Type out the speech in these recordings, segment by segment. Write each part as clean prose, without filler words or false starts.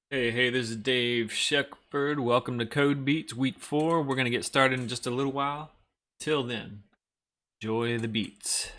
Hey, this is Dave Shepherd. Welcome to Code Beats Week 4. We're going to get started in just a little while. Till then, enjoy the beats.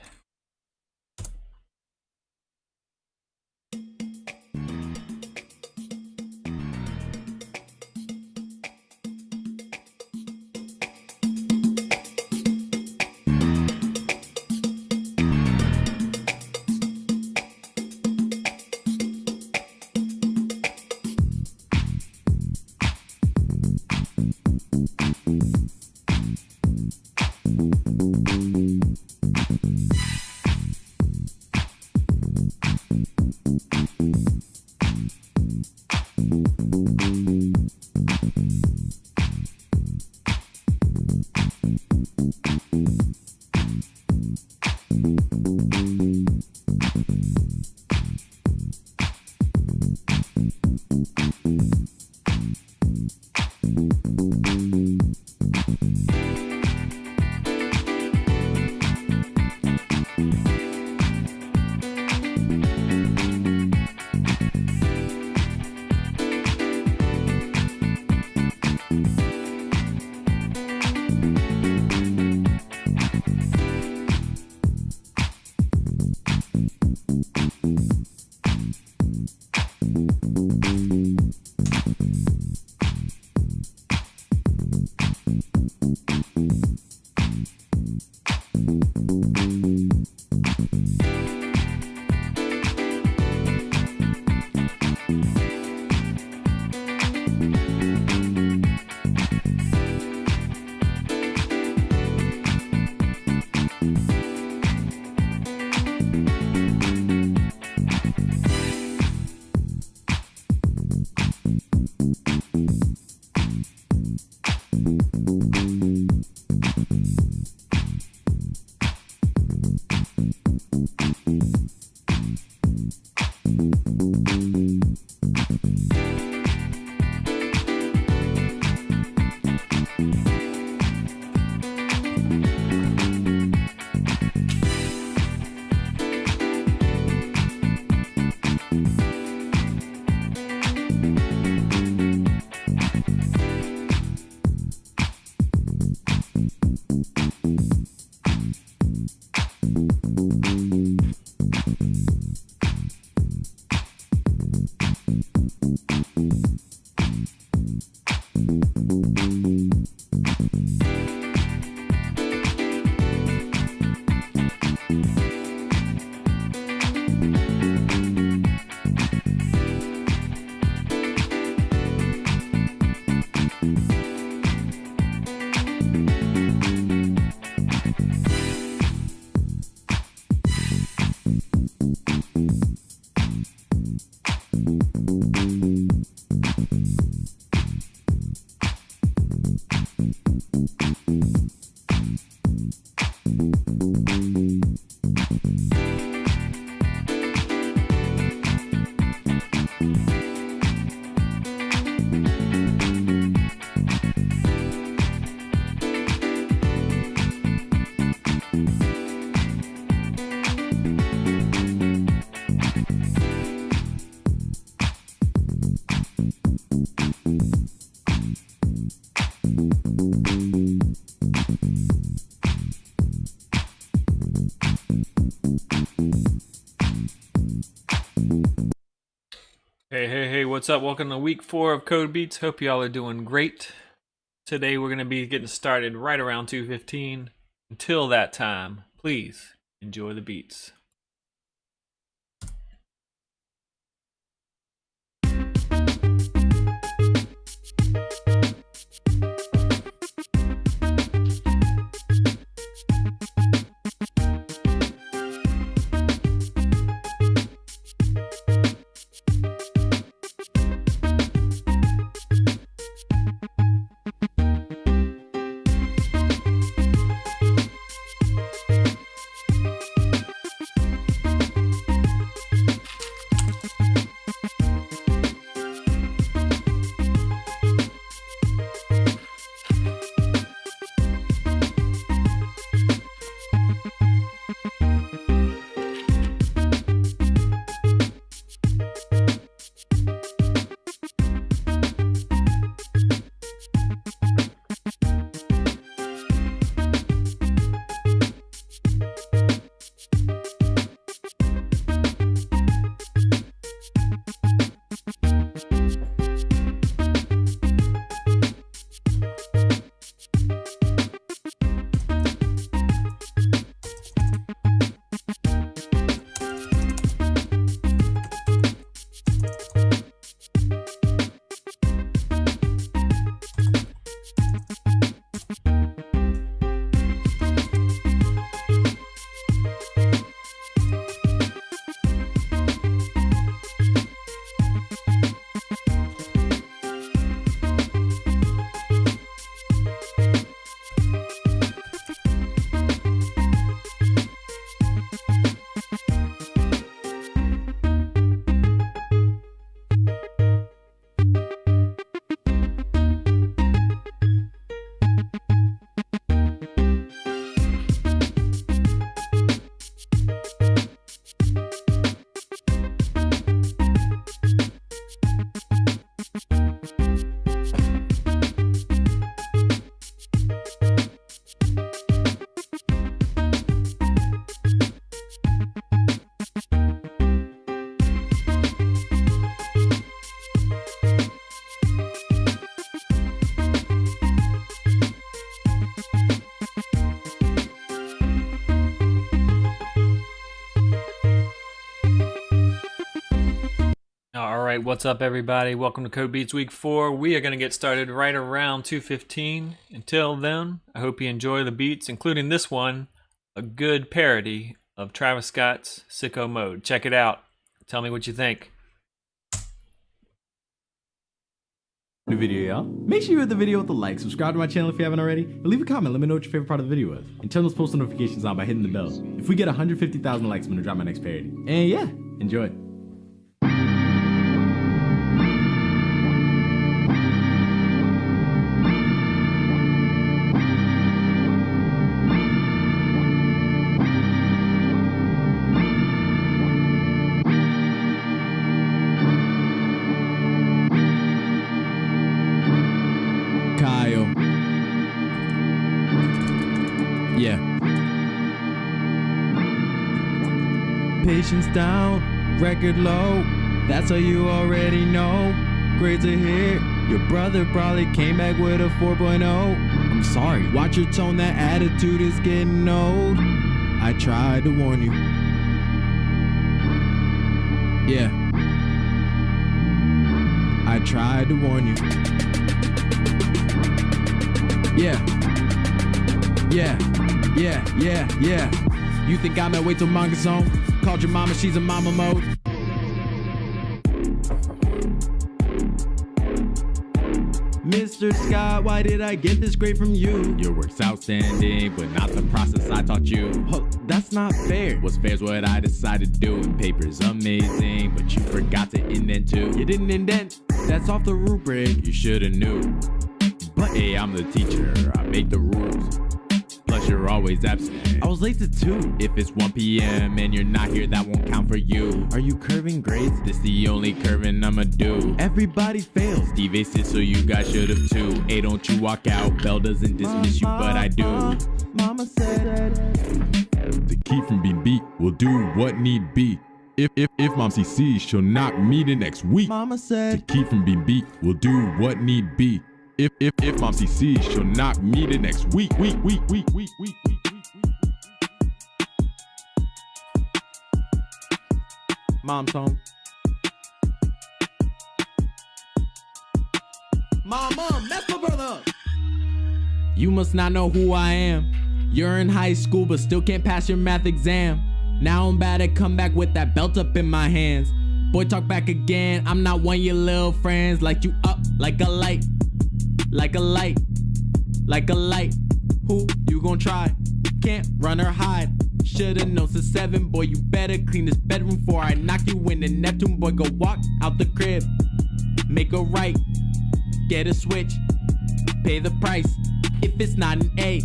Hey, what's up? Welcome to week 4 of Code Beats. Hope y'all are doing great. Today we're going to be getting started right around 2:15. Until that time, please enjoy the beats. right, what's up everybody? Welcome to Code Beats Week 4. We are going to get started right around 2:15. Until then, I hope you enjoy the beats, including this one, a good parody of Travis Scott's Sicko Mode. Check it out. Tell me what you think. New video, y'all. Make sure you hit the video with a like, subscribe to my channel if you haven't already, and leave a comment. Let me know what your favorite part of the video is. And turn those post notifications on by hitting the bell. If we get 150,000 likes, I'm gonna drop my next parody. And yeah, enjoy. Kyle. Yeah. Patience down, record low. That's how you already know. Grades are here. Your brother probably came back with a 4.0. I'm sorry, watch your tone, that attitude is getting old. I tried to warn you. Yeah. I tried to warn you. Yeah. You think I'm at wait till manga zone? Called your mama, she's in mama mode. Mr. Scott, why did I get this grade from you? Your work's outstanding, but not the process I taught you. Oh, that's not fair. What's fair's what I decided to do. And paper's amazing, but you forgot to indent too. You didn't indent, that's off the rubric. You shoulda knew. But hey, I'm the teacher, I make the rules. Plus you're always absent. I was late to 2. If it's 1 p.m. and you're not here, that won't count for you. Are you curving grades? This the only curving I'ma do. Everybody fails. Steve aced it, so you guys should've too. Hey, don't you walk out. Bell doesn't dismiss you, but I do. Mama said the key from being beat will do what need be. If Mom sees, she'll knock me the next week. Mama said the key from being beat will do what need be. If Mom sees, she'll knock me the next week. Mom's home. Mom, that's my brother. You must not know who I am. You're in high school, but still can't pass your math exam. Now I'm about to come back with that belt up in my hands. Boy, talk back again. I'm not one of your little friends. Light you up like a light. Like a light, like a light. Who you gon' try? Can't run or hide. Should've known since 7, boy. You better clean this bedroom before I knock you in the Neptune. Boy, go walk out the crib, make a right, get a switch, pay the price. If it's not an A,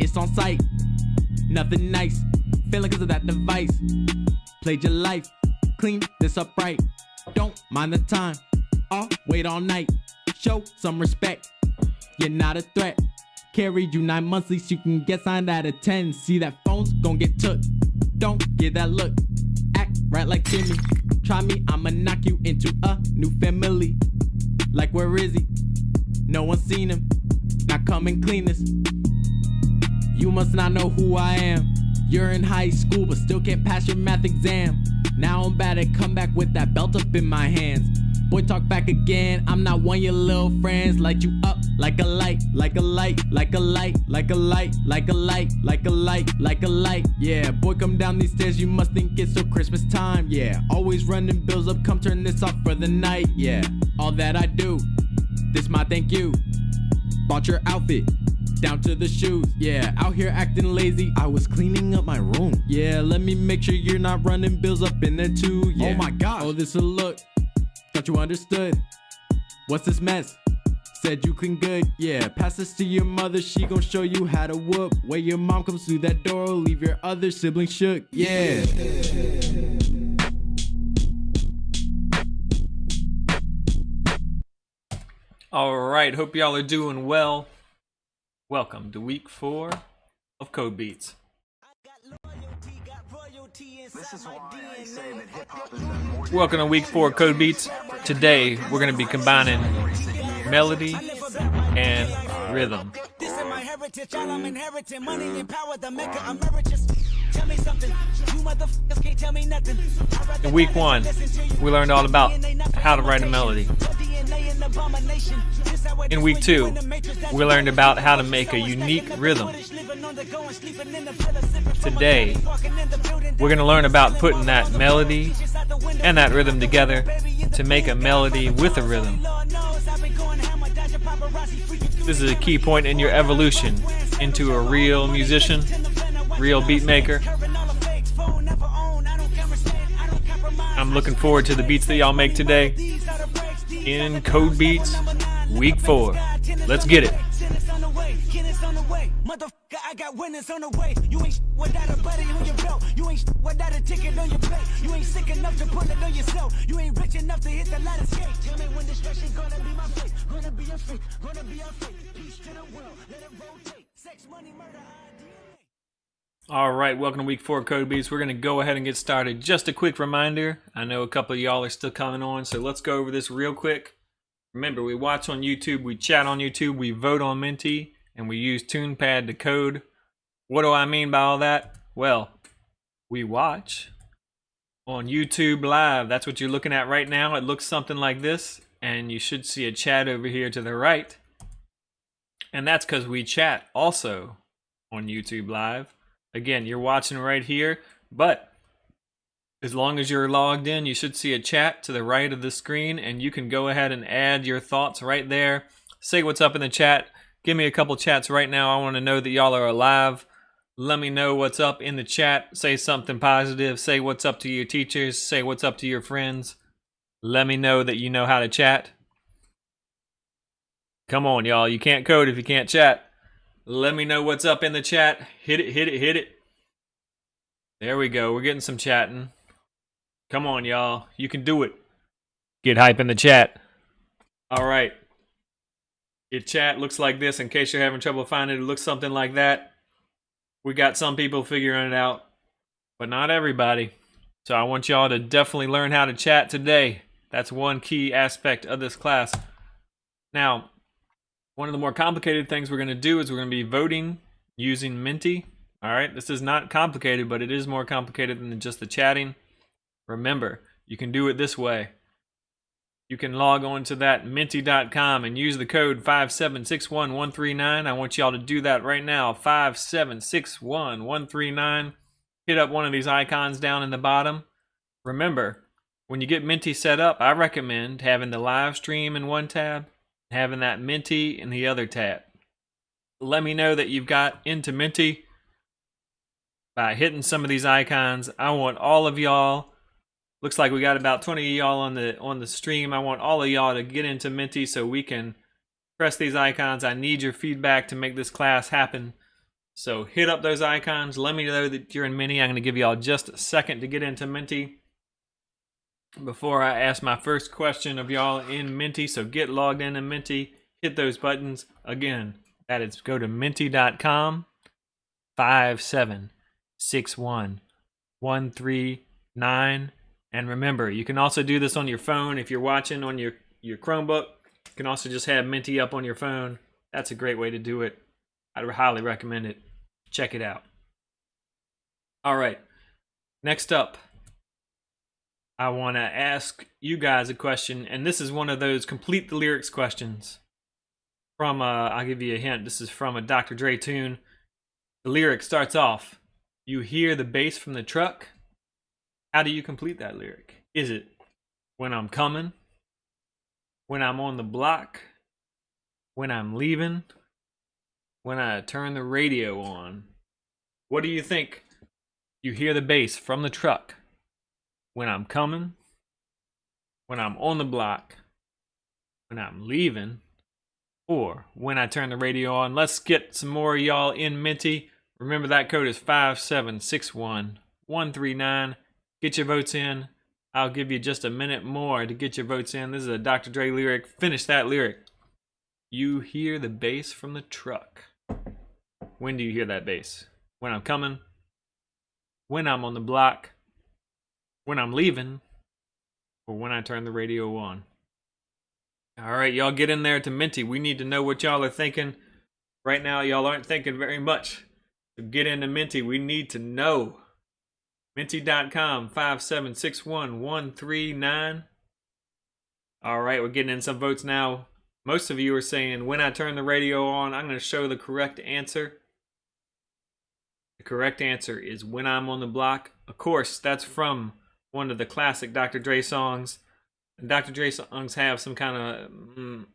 it's on site. Nothing nice, failing cause of that device. Played your life, clean this up right. Don't mind the time, I'll wait all night. Show some respect, you're not a threat. Carried you 9 months, least you can get signed out of 10. See that phone's gon' get took, don't give that look. Act right like Timmy, try me, I'ma knock you into a new family. Like where is he? No one's seen him, now come and clean this. You must not know who I am. You're in high school but still can't pass your math exam. Now I'm about to come back with that belt up in my hands. Boy, talk back again. I'm not one of your little friends. Light you up like a light, like a light, like a light, like a light, like a light, like a light, like a light. Yeah, boy, come down these stairs. You must think it's so Christmas time. Yeah, always running bills up. Come turn this off for the night. Yeah, all that I do, this my thank you. Bought your outfit down to the shoes. Yeah, out here acting lazy. I was cleaning up my room. Yeah, let me make sure you're not running bills up in there too. Yeah. Oh my gosh. Oh, this a look. Thought you understood. What's this mess? Said you clean good. Yeah, pass this to your mother. She gon' show you how to whoop. When your mom comes through that door, leave your other sibling shook. Yeah. All right, hope y'all are doing well. Welcome to week 4 of Code Beats. Welcome to week 4 of Code Beats. Today we're going to be combining melody and rhythm. In week 1, we learned all about how to write a melody. In week 2, we learned about how to make a unique rhythm. Today, we're going to learn about putting that melody and that rhythm together to make a melody with a rhythm. This is a key point in your evolution into a real musician, real beat maker. I'm looking forward to the beats that y'all make today in Code Beats Week 4. Let's get it. I got winners on the way. You ain't without a buddy on your belt. You ain't without a ticket on your plate. You ain't sick enough to put it on yourself. You ain't rich enough to hit the ladder skate. Tell me when destruction gonna be my fate. Gonna be your fate. Gonna be our fate. Peace to the world. Let it rotate. Sex, money, murder, DNA. All right, welcome to Week 4 Code Beats. We're going to go ahead and get started. Just a quick reminder. I know a couple of y'all are still coming on, so let's go over this real quick. Remember, we watch on YouTube, we chat on YouTube, we vote on Menti, and we use TunePad to code. What do I mean by all that? Well, we watch on YouTube Live. That's what you're looking at right now. It looks something like this, and you should see a chat over here to the right. And that's because we chat also on YouTube Live. Again, you're watching right here, but as long as you're logged in, you should see a chat to the right of the screen, and you can go ahead and add your thoughts right there. Say what's up in the chat. Give me a couple chats right now. I want to know that y'all are alive. Let me know what's up in the chat. Say something positive. Say what's up to your teachers. Say what's up to your friends. Let me know that you know how to chat. Come on, y'all. You can't code if you can't chat. Let me know what's up in the chat. Hit it, hit it, hit it. There we go. We're getting some chatting. Come on, y'all. You can do it. Get hype in the chat. All right. Your chat looks like this. In case you're having trouble finding it, it looks something like that. We got some people figuring it out, but not everybody. So I want y'all to definitely learn how to chat today. That's one key aspect of this class. Now, one of the more complicated things we're going to do is we're going to be voting using Menti. All right, this is not complicated, but it is more complicated than just the chatting. Remember, you can do it this way. You can log on to that menti.com and use the code 5761139. I want y'all to do that right now. 5761139. Hit up one of these icons down in the bottom. Remember, when you get Menti set up, I recommend having the live stream in one tab, having that Menti in the other tab. Let me know that you've got into Menti by hitting some of these icons. I want all of y'all. Looks like we got about 20 of y'all on the stream. I want all of y'all to get into Menti so we can press these icons. I need your feedback to make this class happen. So hit up those icons. Let me know that you're in Menti. I'm going to give y'all just a second to get into Menti before I ask my first question of y'all in Menti. So get logged in Menti. Hit those buttons. Again, that is go to menti.com 5761139. And remember, you can also do this on your phone. If you're watching on your Chromebook, you can also just have Menti up on your phone. That's a great way to do it. I'd highly recommend it. Check it out. All right. Next up, I want to ask you guys a question. And this is one of those complete the lyrics questions. I'll give you a hint. This is from a Dr. Dre tune. The lyric starts off, "You hear the bass from the truck." How do you complete that lyric? Is it when I'm coming? When I'm on the block? When I'm leaving? When I turn the radio on? What do you think? You hear the bass from the truck. When I'm coming? When I'm on the block? When I'm leaving? Or when I turn the radio on? Let's get some more of y'all in Menti. Remember that code is 5761139. Get your votes in. I'll give you just a minute more to get your votes in. This is a Dr. Dre lyric. Finish that lyric. You hear the bass from the truck. When do you hear that bass? When I'm coming? When I'm on the block? When I'm leaving? Or when I turn the radio on? All right, y'all get in there to Menti. We need to know what y'all are thinking. Right now, y'all aren't thinking very much. So get into Menti. We need to know. Minty.com 5761139. All right, we're getting in some votes now. Most of you are saying when I turn the radio on, I'm going to show the correct answer. The correct answer is when I'm on the block. Of course, that's from one of the classic Dr. Dre songs. And Dr. Dre songs have some kind of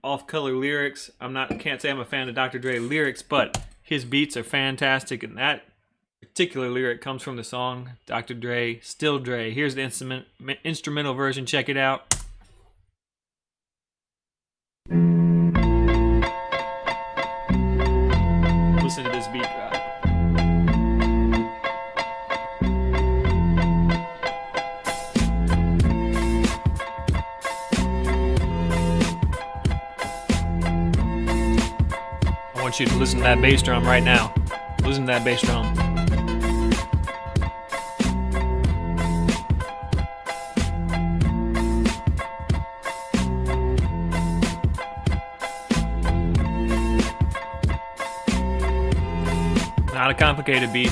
off-color lyrics. Can't say I'm a fan of Dr. Dre lyrics, but his beats are fantastic, and that particular lyric comes from the song Dr. Dre, Still Dre. Here's the instrumental version. Check it out. Listen to this beat drop. I want you to listen to that bass drum right now. Listen to that bass drum. Not a complicated beat,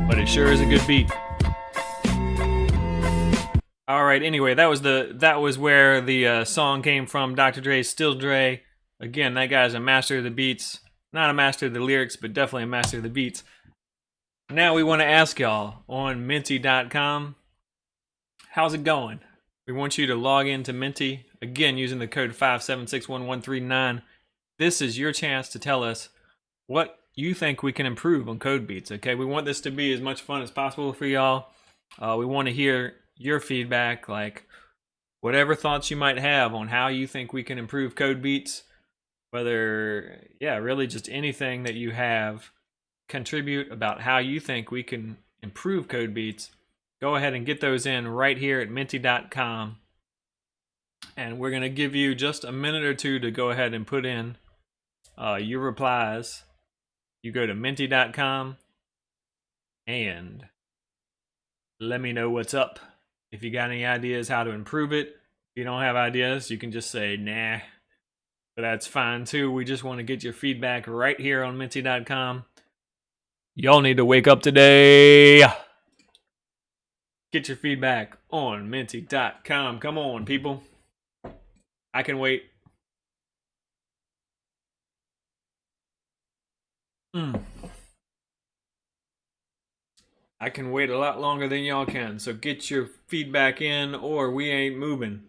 but it sure is a good beat. All right, anyway, that was where the song came from. Dr. Dre's Still Dre. Again, that guy's a master of the beats. Not a master of the lyrics, but definitely a master of the beats. Now we want to ask y'all on Minty.com, how's it going? We want you to log into Minty, again, using the code 5761139. This is your chance to tell us what you think we can improve on Code Beats, okay? We want this to be as much fun as possible for y'all. We want to hear your feedback, like whatever thoughts you might have on how you think we can improve Code Beats. Whether, really just anything that you have, contribute about how you think we can improve Code Beats. Go ahead and get those in right here at Minty.com. And we're going to give you just a minute or two to go ahead and put in your replies. You go to Minty.com and let me know what's up. If you got any ideas how to improve it. If you don't have ideas, you can just say, nah. But that's fine too. We just want to get your feedback right here on Minty.com. Y'all need to wake up today. Get your feedback on Minty.com. Come on, people. I can wait. I can wait a lot longer than y'all can. So get your feedback in or we ain't moving.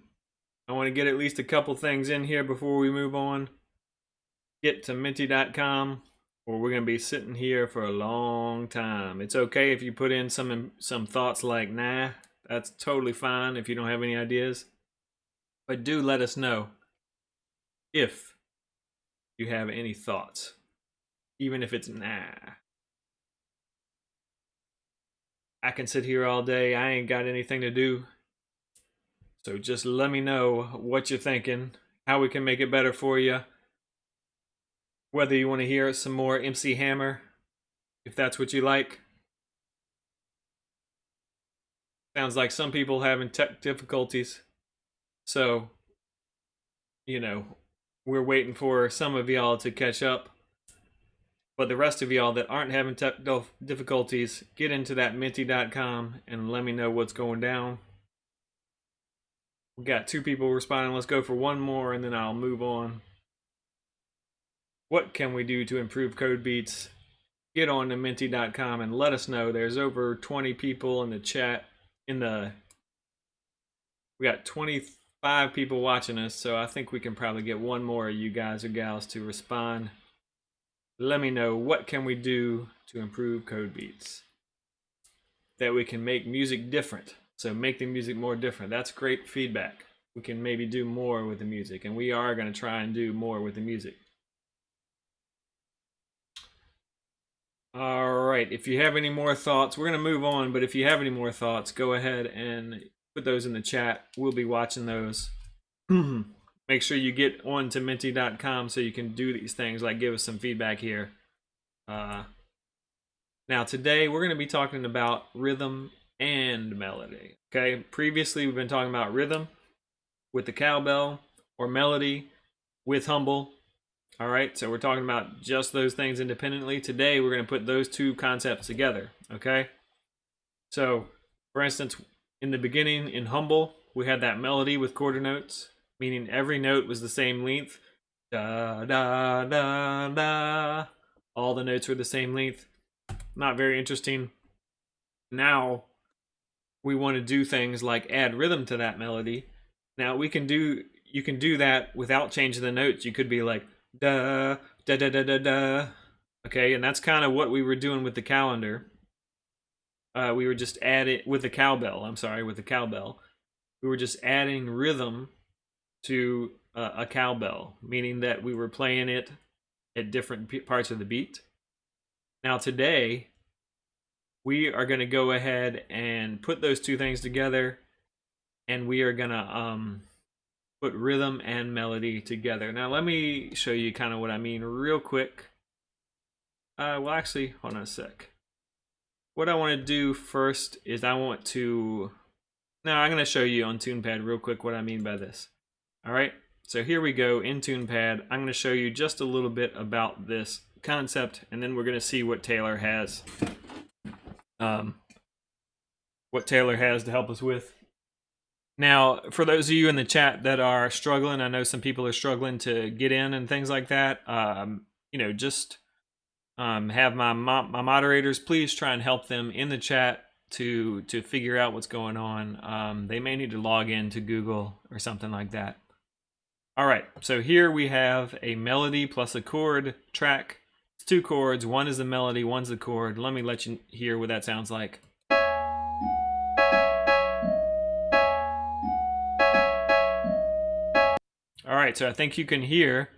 I want to get at least a couple things in here before we move on. Get to Minty.com, or we're going to be sitting here for a long time. It's okay if you put in some thoughts like, nah, that's totally fine if you don't have any ideas. But do let us know if you have any thoughts, even if it's nah. I can sit here all day. I ain't got anything to do. So just let me know what you're thinking, how we can make it better for you. Whether you want to hear some more MC Hammer, if that's what you like. Sounds like some people having tech difficulties. So, we're waiting for some of y'all to catch up. But the rest of y'all that aren't having tech difficulties, get into that Minty.com and let me know what's going down. We got 2 people responding. Let's go for one more and then I'll move on. What can we do to improve Code Beats? Get on to Minty.com and let us know. There's over 20 people in the chat. We got 25 people watching us, so I think we can probably get one more of you guys or gals to respond. Let me know, what can we do to improve Code Beats? That we can make music different. So make the music more different. That's great feedback. We can maybe do more with the music, and we are going to try and do more with the music. All right, if you have any more thoughts, we're going to move on, but if you have any more thoughts, go ahead and put those in the chat. We'll be watching those. Make sure you get on to Minty.com so you can do these things, like give us some feedback here. Now today we're going to be talking about rhythm and melody. Okay, previously we've been talking about rhythm with the cowbell or melody with Humble. All right, so we're talking about just those things independently. Today we're going to put those two concepts together. Okay, so For instance, in the beginning in Humble, we had that melody with quarter notes, meaning every note was the same length. Da, da, da, da. All the notes were the same length. Not very interesting. Now, we want to do things like add rhythm to that melody. Now, you can do that without changing the notes. You could be like, da, da, da, da, da, da. Okay, and that's kind of what we were doing with the calendar. We were just adding, with the cowbell, we were just adding rhythm to a cowbell, meaning that we were playing it at different parts of the beat. Now today, we are going to go ahead and put those two things together, and we are going to put rhythm and melody together. Now let me show you kind of what I mean real quick. Well, actually, hold on a sec. What I want to do first is I'm going to show you on TunePad real quick what I mean by this. All right, so here we go in TunePad. I'm going to show you just a little bit about this concept, and then we're going to see what Taylor has. What Taylor has to help us with. Now, for those of you in the chat that are struggling, I know some people are struggling to get in and things like that. Just have my moderators please try and help them in the chat to figure out what's going on. They may need to log in to Google or something like that. All right, so here we have a melody plus a chord track. It's two chords. One is the melody, one's the chord. Let me let you hear what that sounds like. All right, so I think you can hear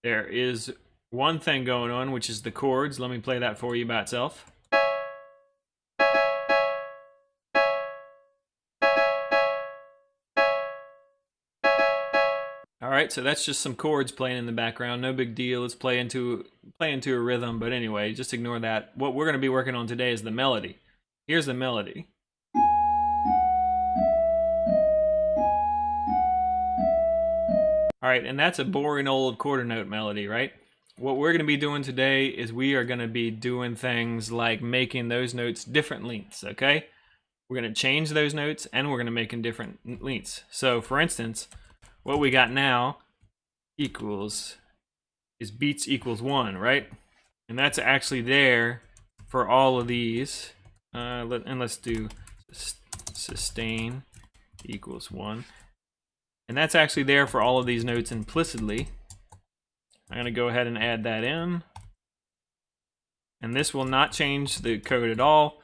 there is one thing going on, which is the chords. Let me play that for you by itself. All right, so that's just some chords playing in the background. No big deal. Let's play into a rhythm, but anyway, just ignore that. What we're going to be working on today is the melody. Here's the melody. All right, and that's a boring old quarter note melody, right? What we're going to be doing today is we are going to be doing things like making those notes different lengths, okay? We're going to change those notes, and we're going to make them different lengths. So, for instance, what we got now is beats equals 1, right? And that's actually there for all of these. Let's do sustain equals 1. And that's actually there for all of these notes implicitly. I'm going to go ahead and add that in. And this will not change the code at all.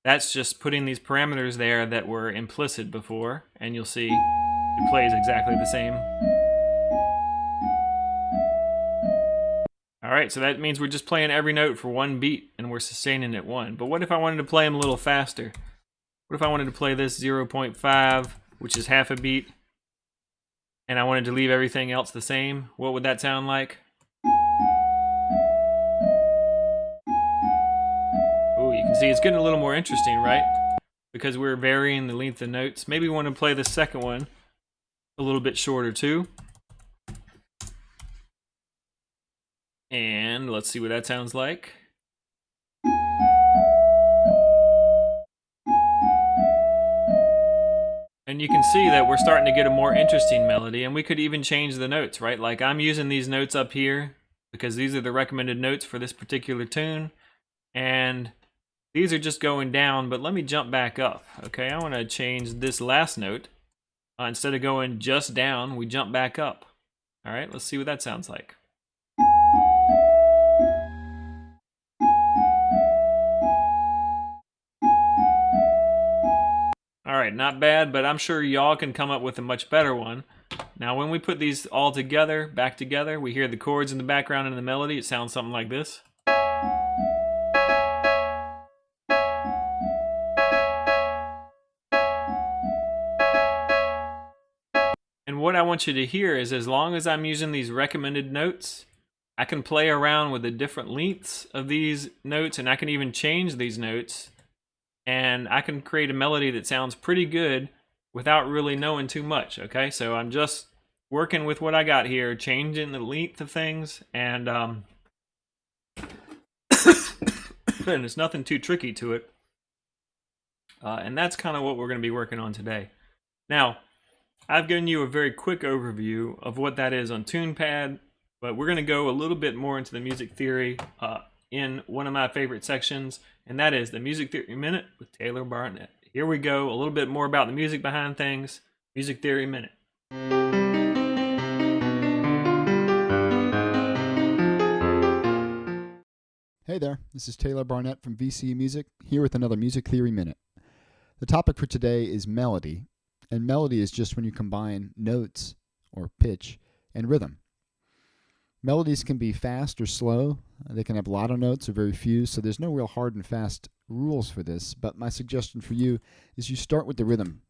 That's just putting these parameters there that were implicit before. And you'll see it plays exactly the same. All right, so that means we're just playing every note for one beat and we're sustaining at 1. But what if I wanted to play them a little faster? What if I wanted to play this 0.5, which is half a beat, and I wanted to leave everything else the same? What would that sound like? Oh, you can see it's getting a little more interesting, right? Because we're varying the length of notes. Maybe we want to play the second one a little bit shorter too. And let's see what that sounds like. And you can see that we're starting to get a more interesting melody, and we could even change the notes, right? Like I'm using these notes up here because these are the recommended notes for this particular tune. And these are just going down, but let me jump back up. Okay, I want to change this last note. Instead of going just down, we jump back up. All right, let's see what that sounds like. All right, not bad, but I'm sure y'all can come up with a much better one. Now, when we put these all together, back together, we hear the chords in the background and the melody. It sounds something like this. And what I want you to hear is as long as I'm using these recommended notes, I can play around with the different lengths of these notes, and I can even change these notes. And I can create a melody that sounds pretty good without really knowing too much, okay? So I'm just working with what I got here, changing the length of things, and and it's nothing too tricky to it. and that's kind of what we're going to be working on today. Now, I've given you a very quick overview of what that is on TunePad, but we're going to go a little bit more into the music theory in one of my favorite sections, and that is the Music Theory Minute with Taylor Barnett. Here we go, a little bit more about the music behind things. Music Theory Minute. Hey there, this is Taylor Barnett from VCU Music, here with another Music Theory Minute. The topic for today is melody, and melody is just when you combine notes, or pitch, and rhythm. Melodies can be fast or slow, they can have a lot of notes or very few, so there's no real hard and fast rules for this, but my suggestion for you is you start with the rhythm,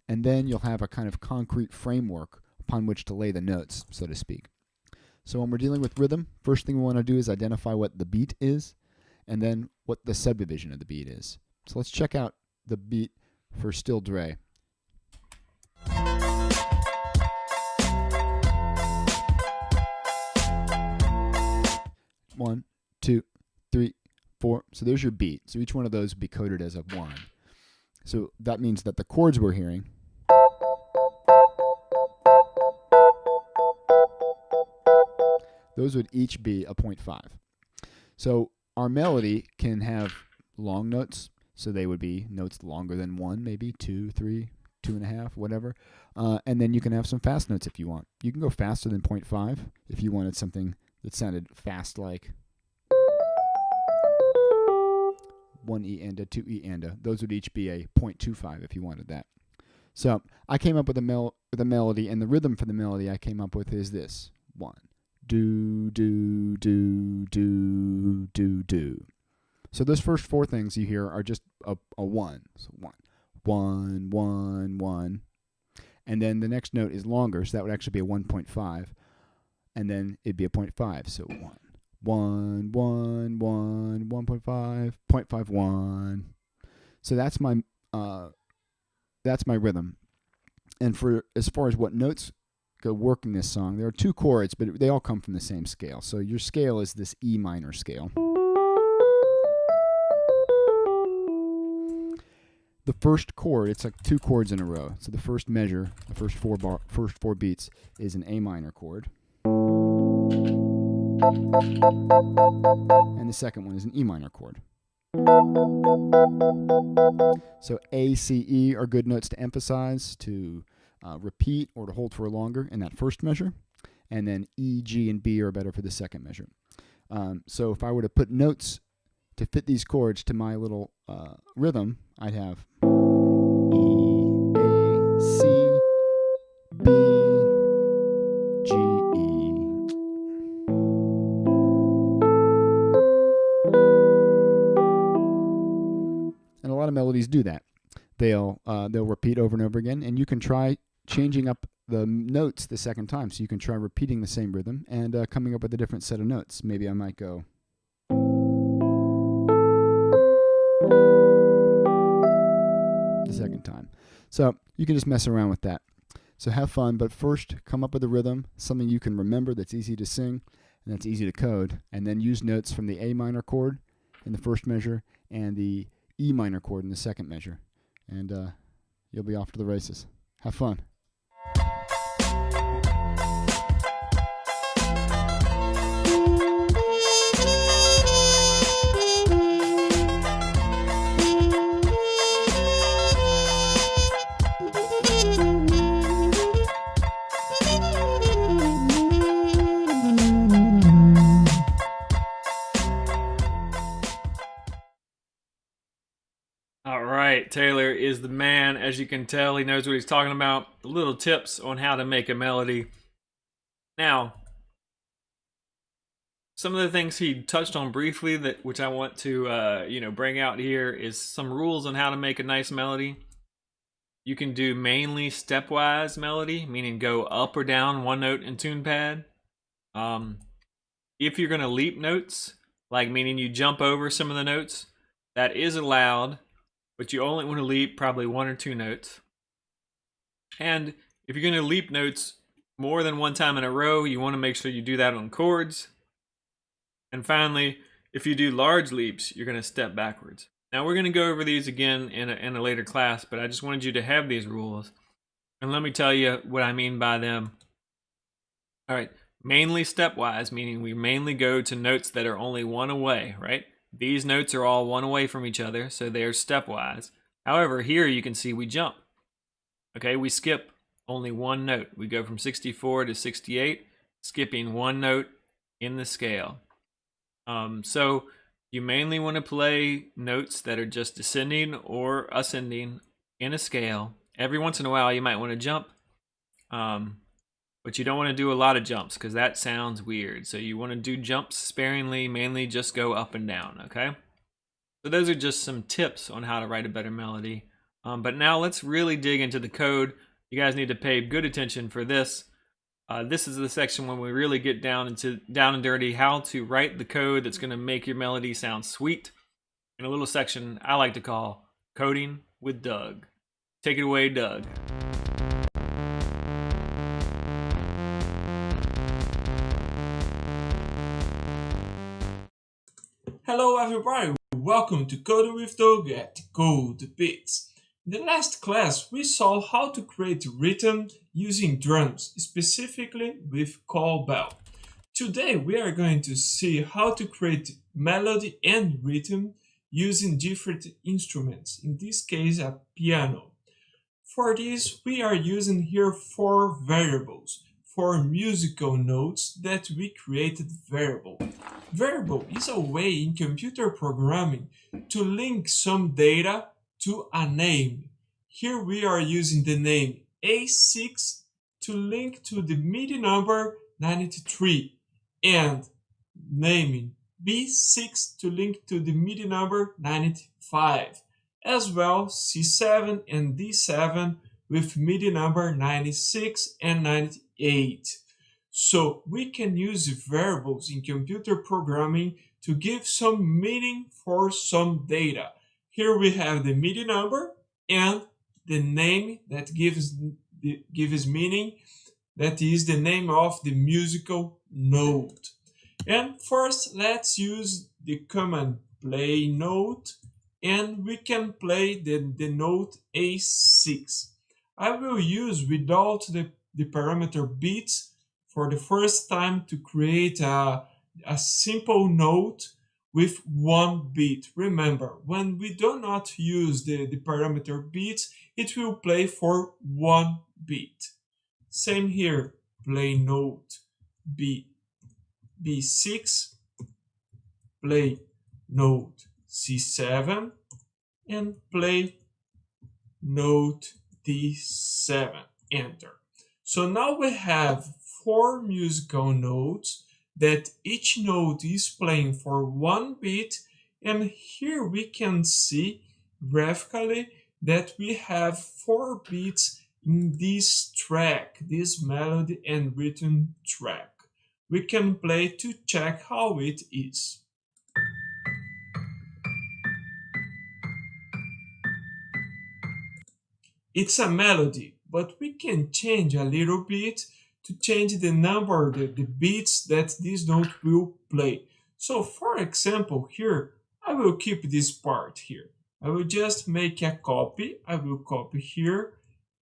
and then you'll have a kind of concrete framework upon which to lay the notes, so to speak. So when we're dealing with rhythm, first thing we want to do is identify what the beat is, and then what the subdivision of the beat is. So let's check out the beat for Still Dre. One, two, three, four. So there's your beat. So each one of those would be coded as a 1. So that means that the chords we're hearing those would each be a 0.5. So our melody can have long notes, so they would be notes longer than 1, maybe 2, 3, 2.5, whatever. And then you can have some fast notes if you want. You can go faster than 0.5 if you wanted something that sounded fast, like 1 E and a 2 E and a. Those would each be a 0.25 if you wanted that. So I came up with a melody, and the rhythm for the melody I came up with is this: 1. Do, do, do, do, do, do. So those first 4 things you hear are just a 1. So 1, 1, 1, 1. And then the next note is longer, so that would actually be a 1.5. And then it'd be a 0.5. So 1, 1, 1, 1, 1.5, 0.5, 1. So that's my rhythm. And for as far as what notes go working this song, there are 2 chords, but they all come from the same scale. So your scale is this E minor scale. The first chord, it's like 2 chords in a row. So the first measure, the first 4 beats, is an A minor chord, and the second one is an E minor chord. So A, C, E are good notes to emphasize, to repeat, or to hold for longer in that first measure. And then E, G, and B are better for the second measure. So if I were to put notes to fit these chords to my little rhythm, I'd have E, A, C, B, G, E. And a lot of melodies do that. They'll repeat over and over again, and you can try changing up the notes the second time. So you can try repeating the same rhythm and coming up with a different set of notes. Maybe I might go the second time. So you can just mess around with that. So have fun, but first come up with a rhythm, something you can remember that's easy to sing and that's easy to code, and then use notes from the A minor chord in the first measure and the E minor chord in the second measure. And you'll be off to the races. Have fun. All right, Taylor is the man. As you can tell, he knows what he's talking about. Little tips on how to make a melody. Now, some of the things he touched on briefly, which I want to bring out here, is some rules on how to make a nice melody. You can do mainly stepwise melody, meaning go up or down 1 note in TunePad. If you're going to leap notes, like meaning you jump over some of the notes, that is allowed, but you only want to leap probably 1 or 2 notes. And if you're going to leap notes more than 1 time in a row, you want to make sure you do that on chords. And finally, if you do large leaps, you're going to step backwards. Now we're going to go over these again in a later class, but I just wanted you to have these rules. And let me tell you what I mean by them. All right, mainly stepwise, meaning we mainly go to notes that are only one away, right? These notes are all one away from each other, so they're stepwise. However, here you can see we jump. Okay, we skip only one note. We go from 64 to 68, skipping one note in the scale. So you mainly want to play notes that are just descending or ascending in a scale. Every once in a while you might want to jump, but you don't want to do a lot of jumps because that sounds weird. So you want to do jumps sparingly, mainly just go up and down, okay? So those are just some tips on how to write a better melody. But now let's really dig into the code. You guys need to pay good attention for this. This is the section when we really get down and dirty how to write the code that's going to make your melody sound sweet. In a little section I like to call Coding with Doug. Take it away, Doug. Hello everybody, welcome to Coding with Doug at Code Beats. In the last class, we saw how to create rhythm using drums, specifically with call bell. Today, we are going to see how to create melody and rhythm using different instruments, in this case, a piano. For this, we are using here 4 variables, 4 musical notes that we created variable. Variable is a way in computer programming to link some data to a name. Here we are using the name A6 to link to the MIDI number 93 and naming B6 to link to the MIDI number 95, as well C7 and D7 with MIDI number 96 and 98. So we can use variables in computer programming to give some meaning for some data. Here we have the MIDI number and the name that gives meaning, that is the name of the musical note. And first, let's use the command play note, and we can play the note A6. I will use without the parameter beats for the first time to create a simple note with 1 beat. Remember, when we do not use the parameter beats, it will play for 1 beat. Same here, play note B6, play note C7, and play note D7, enter. So now we have 4 musical notes that each note is playing for 1 beat, and here we can see graphically that we have 4 beats in this track, this melody and rhythm track. We can play to check how it is. It's a melody, but we can change a little bit to change the number, the beats that this note will play. So for example, here, I will keep this part here. I will just make a copy. I will copy here,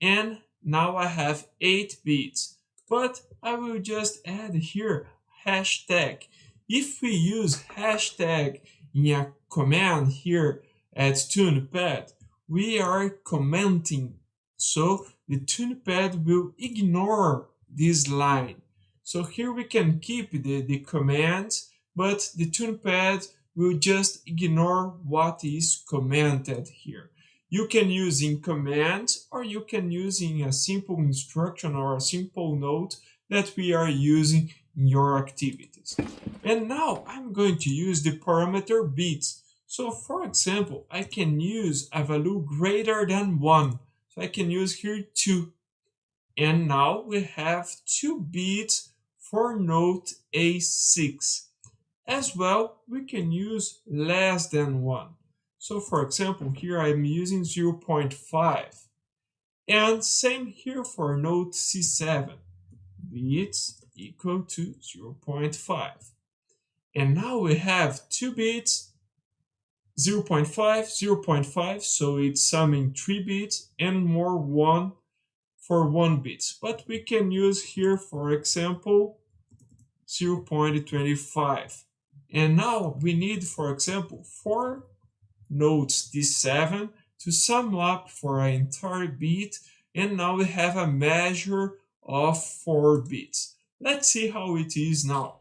and now I have 8 beats. But I will just add here hashtag. If we use hashtag in a command here at TunePad, we are commenting. So the TunePad will ignore this line. So here we can keep the commands, but the TunePad will just ignore what is commented here. You can use in commands, or you can use in a simple instruction or a simple note that we are using in your activities. And now I'm going to use the parameter beats. So for example, I can use a value greater than 1. So I can use here 2. And now we have 2 beats for note A6. As well, we can use less than 1. So for example, here I'm using 0.5. And same here for note C7. Beats equal to 0.5. And now we have 2 beats 0.5, 0.5, so it's summing 3 bits, and more 1 for 1 bit. But we can use here, for example, 0.25. And now we need, for example, 4 notes D7 to sum up for an entire bit, and now we have a measure of 4 bits. Let's see how it is now.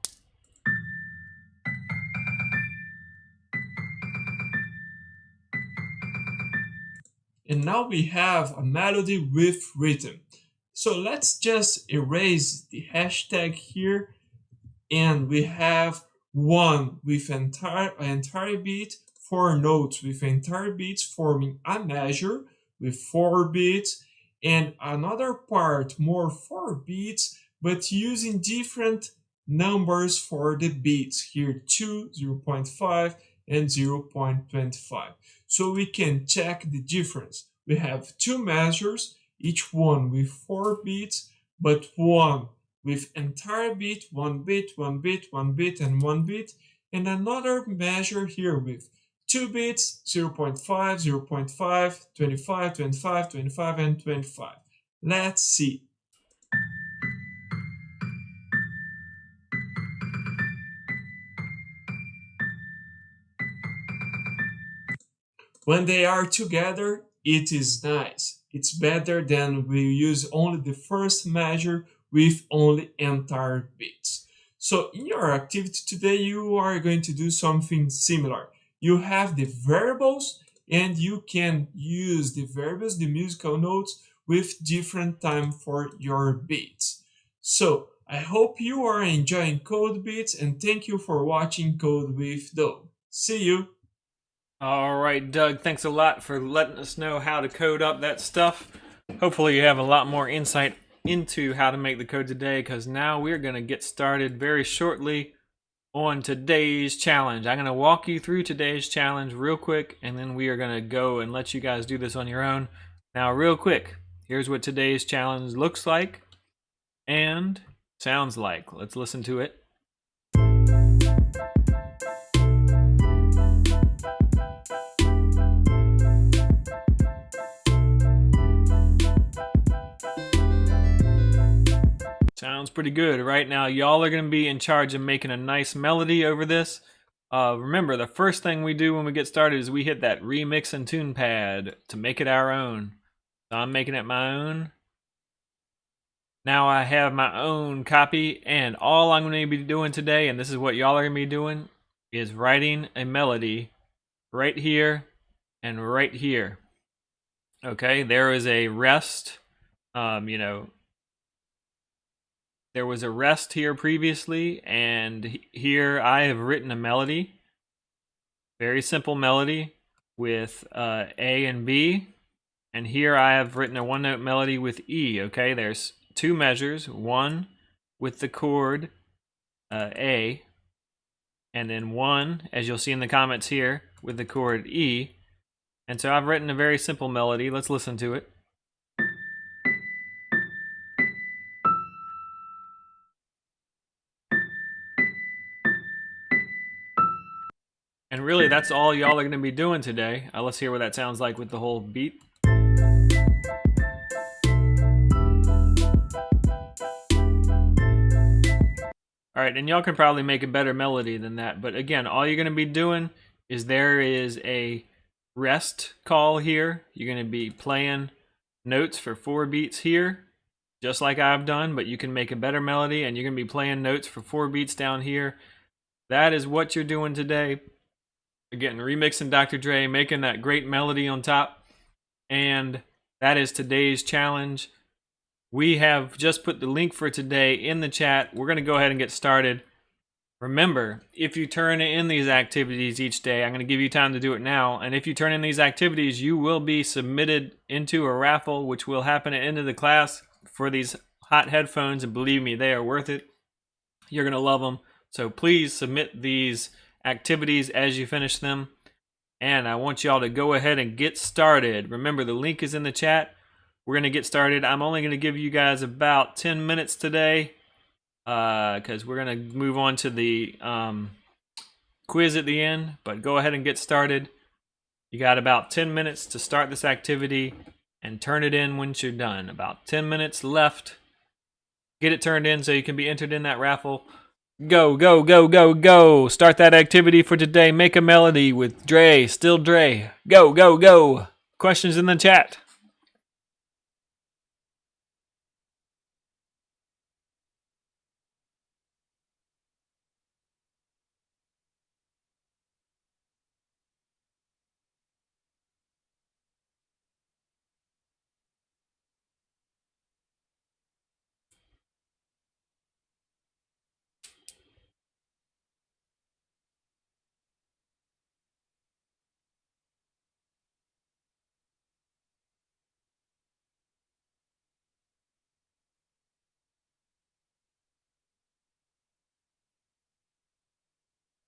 And now we have a melody with rhythm. So let's just erase the hashtag here, and we have 1 with entire beat, 4 notes with entire beats forming a measure with 4 beats, and another part more 4 beats, but using different numbers for the beats here, 2, 0.5, and 0.25. So we can check the difference. We have 2 measures, each one with 4 beats, but one with entire beat, 1 bit, 1 bit, 1 bit, and 1 bit, and another measure here with 2 bits, 0.5, 0.5, 25, 25, 25, and 25. Let's see. When they are together, it is nice. It's better than we use only the first measure with only entire bits. So in your activity today, you are going to do something similar. You have the variables, and you can use the variables, the musical notes, with different time for your beats. So I hope you are enjoying Code Beats, and thank you for watching Code with Doug. See you! All right, Doug, thanks a lot for letting us know how to code up that stuff. Hopefully you have a lot more insight into how to make the code today, because now we're going to get started very shortly on today's challenge. I'm going to walk you through today's challenge real quick, and then we are going to go and let you guys do this on your own. Now, real quick, here's what today's challenge looks like and sounds like. Let's listen to it. Sounds pretty good. Right now, y'all are going to be in charge of making a nice melody over this. Remember, the first thing we do when we get started is we hit that remix and tune pad to make it our own. So I'm making it my own. Now I have my own copy, and all I'm going to be doing today, and this is what y'all are going to be doing, is writing a melody right here and right here. Okay, there is a rest, there was a rest here previously, and here I have written a melody. Very simple melody with A and B. And here I have written a one-note melody with E, okay? There's 2 measures, one with the chord A, and then one, as you'll see in the comments here, with the chord E. And so I've written a very simple melody. Let's listen to it. And really, that's all y'all are going to be doing today. Let's hear what that sounds like with the whole beat. Alright, and y'all can probably make a better melody than that. But again, all you're going to be doing is there is a rest call here. You're going to be playing notes for 4 beats here, just like I've done, but you can make a better melody, and you're going to be playing notes for 4 beats down here. That is what you're doing today. Again, remixing Dr. Dre, making that great melody on top. And that is today's challenge. We have just put the link for today in the chat. We're going to go ahead and get started. Remember, if you turn in these activities each day, I'm going to give you time to do it now. And if you turn in these activities, you will be submitted into a raffle, which will happen at the end of the class for these hot headphones. And believe me, they are worth it. You're going to love them. So please submit these activities as you finish them, and I want y'all to go ahead and get started. Remember, the link is in the chat. We're going to get started. I'm only going to give you guys about 10 minutes today because we're going to move on to the quiz at the end, but go ahead and get started. You got about 10 minutes to start this activity and turn it in once you're done. About 10 minutes left. Get it turned in so you can be entered in that raffle. Go, go, go, go, go. Start that activity for today. Make a melody with Dre, Still Dre. Go, go, go. Questions in the chat.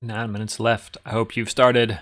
Nine minutes left. I hope you've started.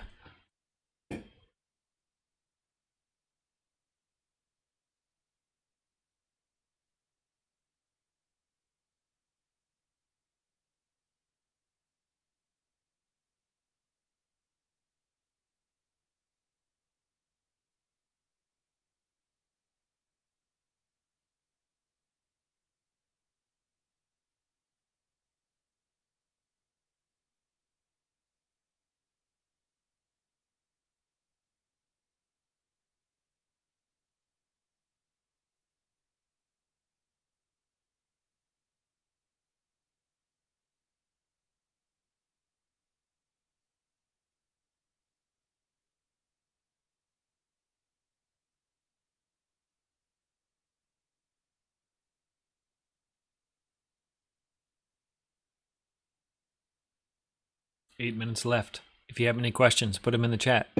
Eight minutes left. If you have any questions, put them in the chat.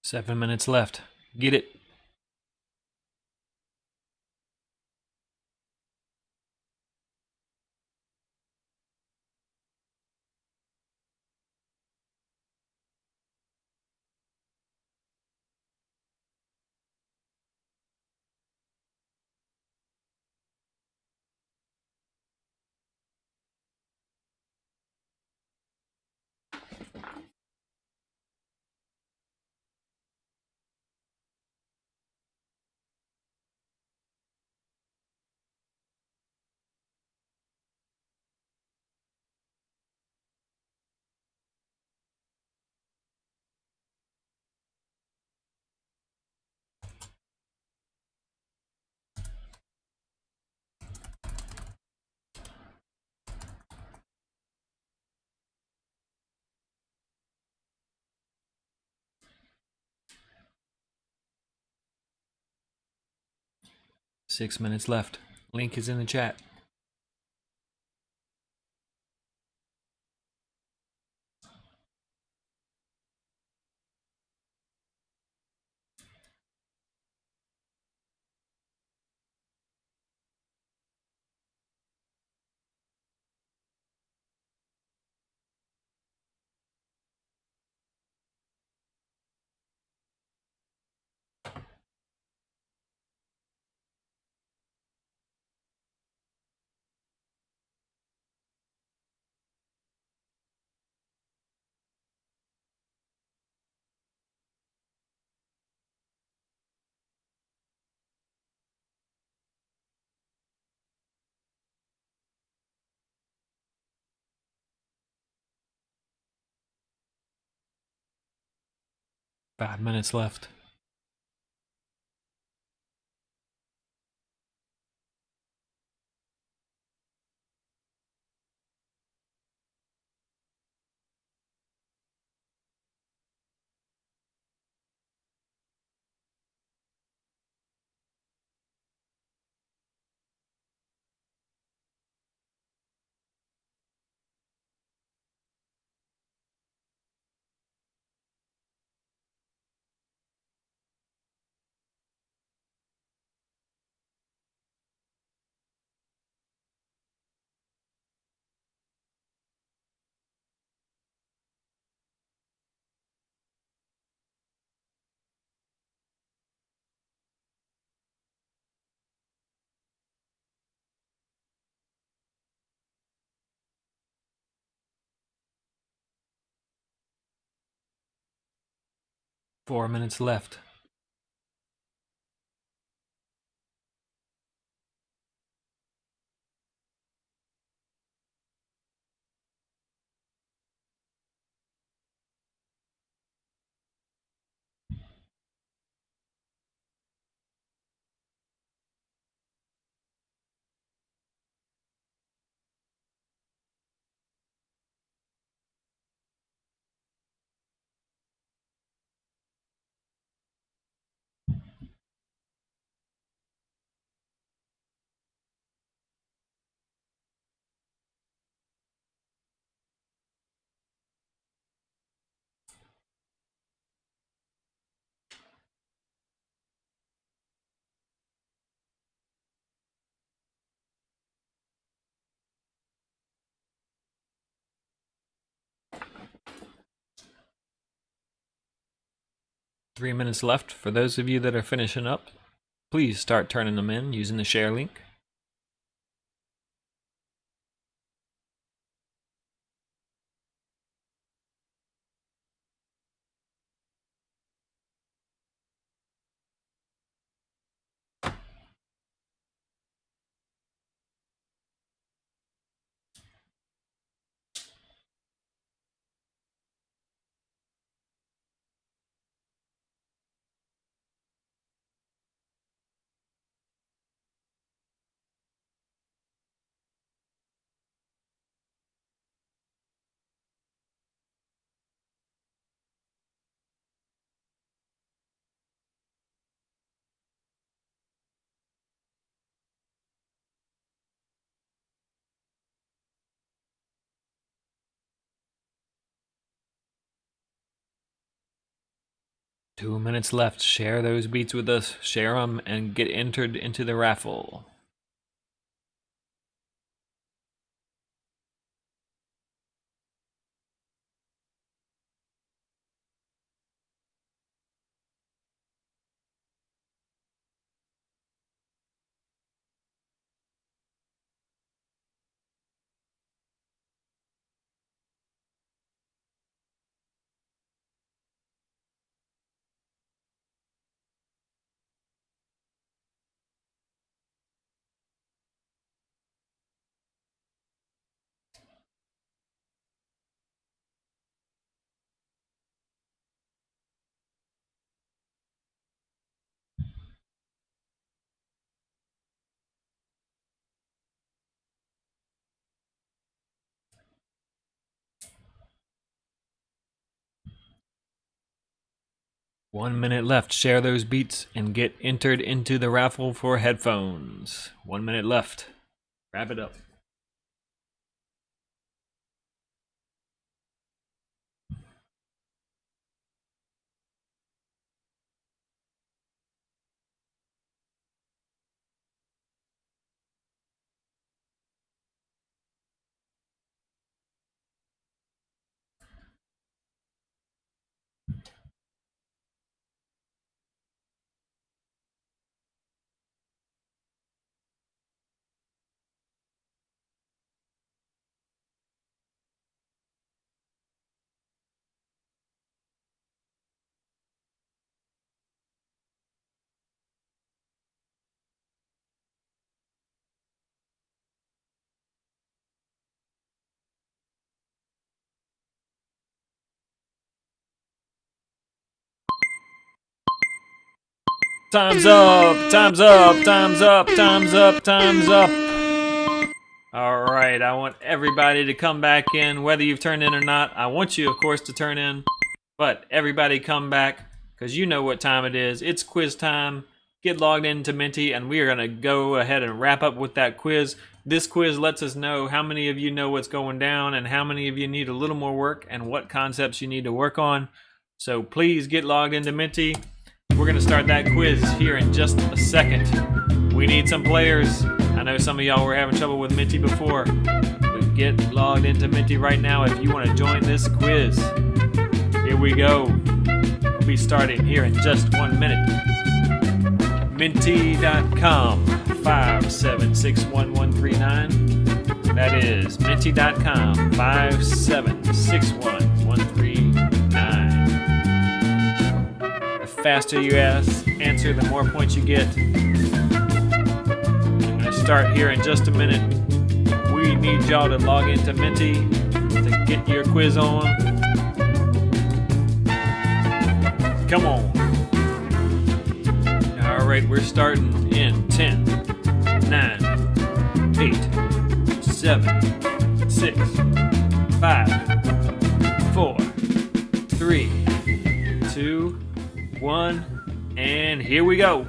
Seven minutes left. Get it. Six minutes left. Link is in the chat. Five minutes left. 4 minutes left. Three minutes left. For those of you that are finishing up, please start turning them in using the share link. Two minutes left. Share those beats with us. Share them and get entered into the raffle. One minute left. Share those beats and get entered into the raffle for headphones. 1 minute left. Wrap it up. Time's up, time's up, time's up, time's up, time's up. All right, I want everybody to come back in, whether you've turned in or not. I want you, of course, to turn in, but everybody come back because you know what time it is. It's quiz time. Get logged into Menti, and we are going to go ahead and wrap up with that quiz. This quiz lets us know how many of you know what's going down and how many of you need a little more work and what concepts you need to work on. So please get logged into Menti. We're going to start that quiz here in just a second. We need some players. I know some of y'all were having trouble with Menti before, but get logged into Menti right now if you want to join this quiz. Here we go. We'll be starting here in just 1 minute. Menti.com 5761139. That is Menti.com 5761139. faster you answer, the more points you get. I'm gonna start here in just a minute. We need y'all to log into Menti to get your quiz on. Come on. Alright, we're starting in 10, 9, 8, 7, 6, 5, 4, 3, 2, 1, and here we go.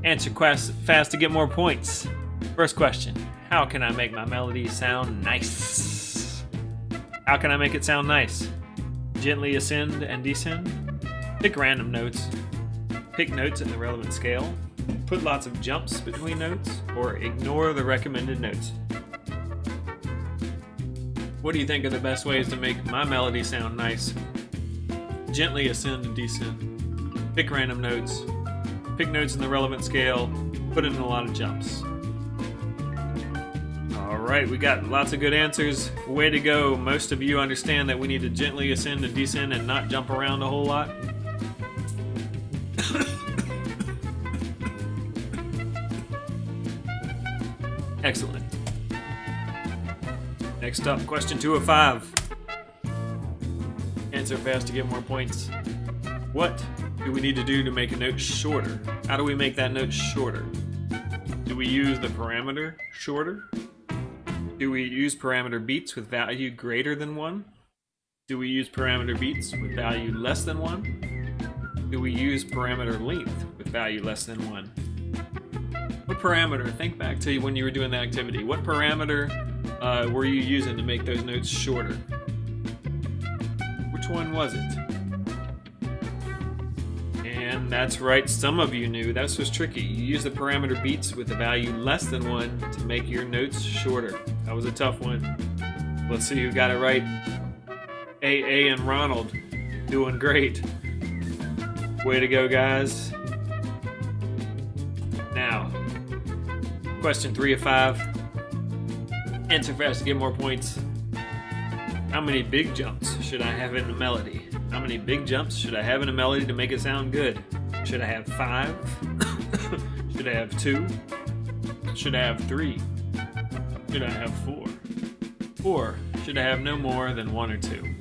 Answer fast to get more points. First question, how can I make my melody sound nice? How can I make it sound nice? Gently ascend and descend. Pick random notes. Pick notes in the relevant scale. Put lots of jumps between notes, or ignore the recommended notes. What do you think are the best ways to make my melody sound nice? Gently ascend and descend. Pick random notes. Pick notes in the relevant scale. Put in a lot of jumps. Alright, we got lots of good answers. Way to go. Most of you understand that we need to gently ascend and descend and not jump around a whole lot. Excellent. Next up, question 2 of 5. Answer fast to get more points. What do we need to do to make a note shorter? How do we make that note shorter? Do we use the parameter shorter? Do we use parameter beats with value greater than 1? Do we use parameter beats with value less than 1? Do we use parameter length with value less than 1? What parameter, think back to when you were doing that activity, what parameter were you using to make those notes shorter? Which one was it? And that's right, some of you knew. That was tricky. You use the parameter beats with a value less than 1 to make your notes shorter. That was a tough one. Let's see who got it right. AA and Ronald, doing great. Way to go, guys. Now, question 3 of 5. Answer fast to get more points. How many big jumps should I have in a melody? How many big jumps should I have in a melody to make it sound good? Should I have 5? Should I have 2? Should I have 3? Should I have 4? Or should I have no more than 1 or 2?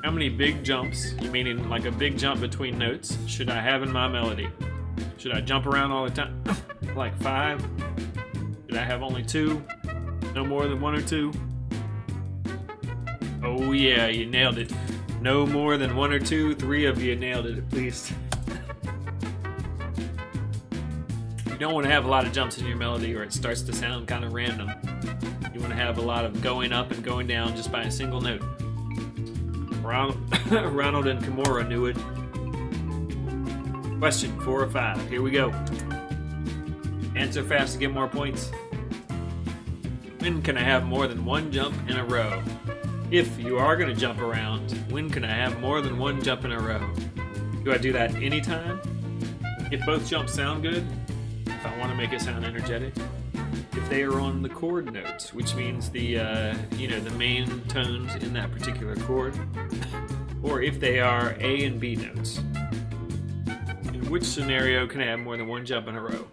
How many big jumps, you meaning like a big jump between notes, should I have in my melody? Should I jump around all the time? Like 5? Should I have only 2? No more than 1 or 2? Oh yeah, you nailed it. No more than 1 or 2. 3 of you nailed it at least. You don't want to have a lot of jumps in your melody or it starts to sound kind of random. You want to have a lot of going up and going down just by a single note. Ronald and Kimura knew it. Question 4 of 5. Here we go. Answer fast to get more points. When can I have more than 1 jump in a row? If you are going to jump around, when can I have more than 1 jump in a row? Do I do that anytime? If both jumps sound good? If I want to make it sound energetic? If they are on the chord notes, which means the the main tones in that particular chord, or if they are A and B notes. In which scenario can I have more than 1 jump in a row?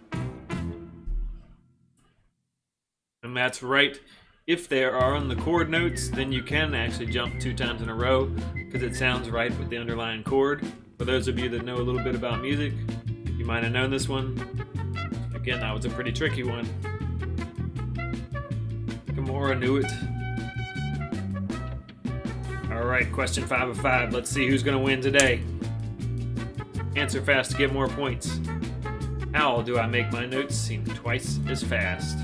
And that's right. If they are on the chord notes, then you can actually jump 2 times in a row because it sounds right with the underlying chord. For those of you that know a little bit about music, you might have known this one. Again, that was a pretty tricky one. Kimura knew it. Alright, question 5 of 5. Let's see who's going to win today. Answer fast to get more points. How do I make my notes seem twice as fast?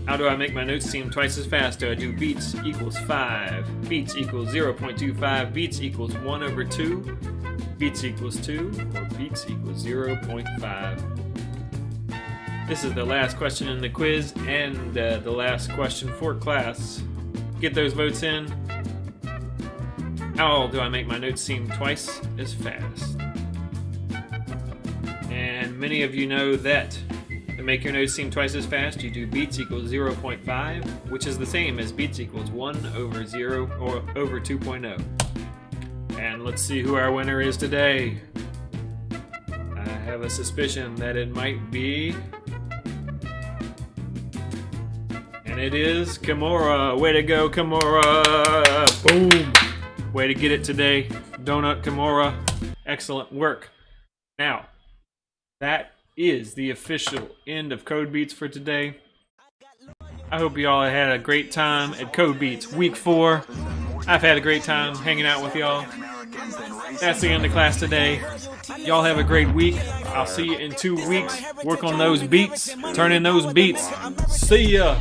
How do I make my notes seem twice as fast? Do I do beats equals 5, beats equals 0.25, beats equals 1 over 2, beats equals 2, or beats equals 0.5? This is the last question in the quiz and the last question for class. Get those votes in. How do I make my notes seem twice as fast? And many of you know that to make your notes seem twice as fast, you do beats equals 0.5, which is the same as beats equals 1 over 0 or over 2.0. And let's see who our winner is today. I have a suspicion that it might be... And it is Kimura. Way to go, Kimura. Boom. Way to get it today, Donut Kimura. Excellent work. Now, that is the official end of Code Beats for today. I hope you all had a great time at Code Beats Week 4. I've had a great time hanging out with y'all. That's the end of class today. Y'all have a great week. I'll see you in 2 weeks. Work on those beats. Turn in those beats. See ya.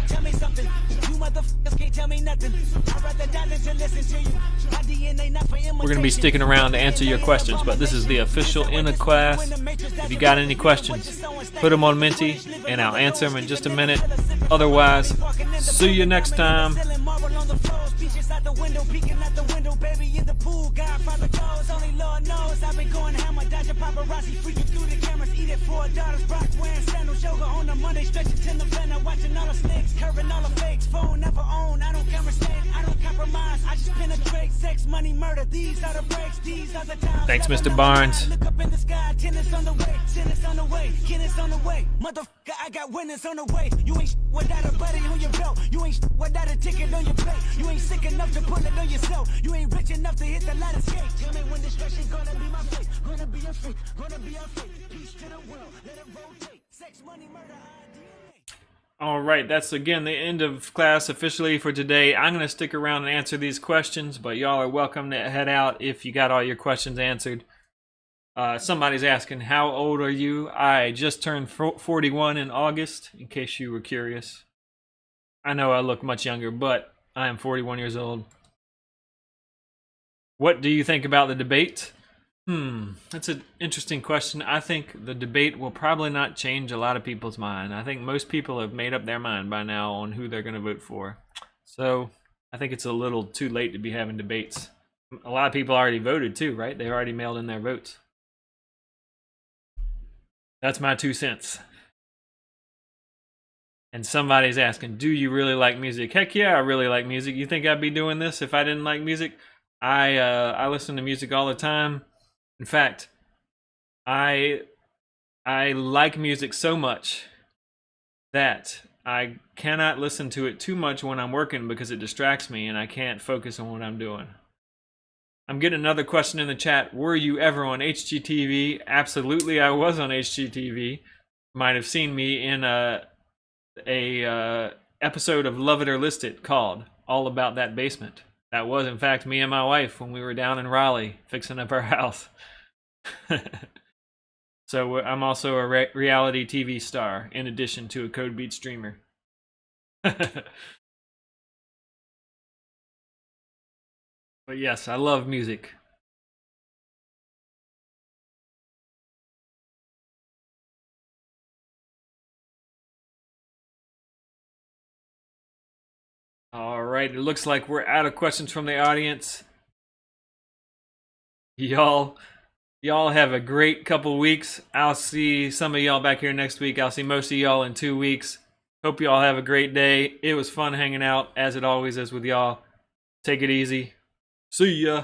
We're going to be sticking around to answer your questions, but this is the official end of class. If you got any questions, put them on Menti, and I'll answer them in just a minute. Otherwise, see you next time. Paparazzi freaking through the cameras, eat it for $4. Brock wearing sandals, yoga on a Monday, stretching to the van. Watching all the snakes, curving all the fakes. Phone never own, I don't conversate, I don't compromise. I just penetrate, sex, money, murder. These are the breaks, these are the times. Thanks, Mr. Barnes. Look up in the sky, tennis on the way, tennis on the way, tennis on the way. Motherfucker, I got winners on the way. You ain't without a buddy on your belt. You ain't without a ticket on your plate. You ain't sick enough to pull it on yourself. You ain't rich enough to hit the ladder skate. Tell me when destruction gonna be my fate. Gonna be a freak, gonna be a freak. Peace to the world, let it rotate. Sex, money, murder, DNA. All right, that's again the end of class officially for today. I'm going to stick around and answer these questions, but y'all are welcome to head out if you got all your questions answered. Somebody's asking, how old are you? I just turned 41 in August, in case you were curious. I know I look much younger, but I am 41 years old. What do you think about the debate? That's an interesting question. I think the debate will probably not change a lot of people's mind. I think most people have made up their mind by now on who they're going to vote for. So I think it's a little too late to be having debates. A lot of people already voted too, right? They already mailed in their votes. That's my 2 cents. And somebody's asking, do you really like music? Heck yeah, I really like music. You think I'd be doing this if I didn't like music? I listen to music all the time. In fact, I like music so much that I cannot listen to it too much when I'm working because it distracts me and I can't focus on what I'm doing. I'm getting another question in the chat. Were you ever on HGTV? Absolutely, I was on HGTV. Might have seen me in a episode of Love It or List It called All About That Basement. That was, in fact, me and my wife when we were down in Raleigh fixing up our house. So I'm also a reality TV star, in addition to a Code Beat streamer. But yes, I love music. All right, it looks like we're out of questions from the audience. Y'all have a great couple weeks. I'll see some of y'all back here next week. I'll see most of y'all in 2 weeks. Hope y'all have a great day. It was fun hanging out, as it always is with y'all. Take it easy. See ya.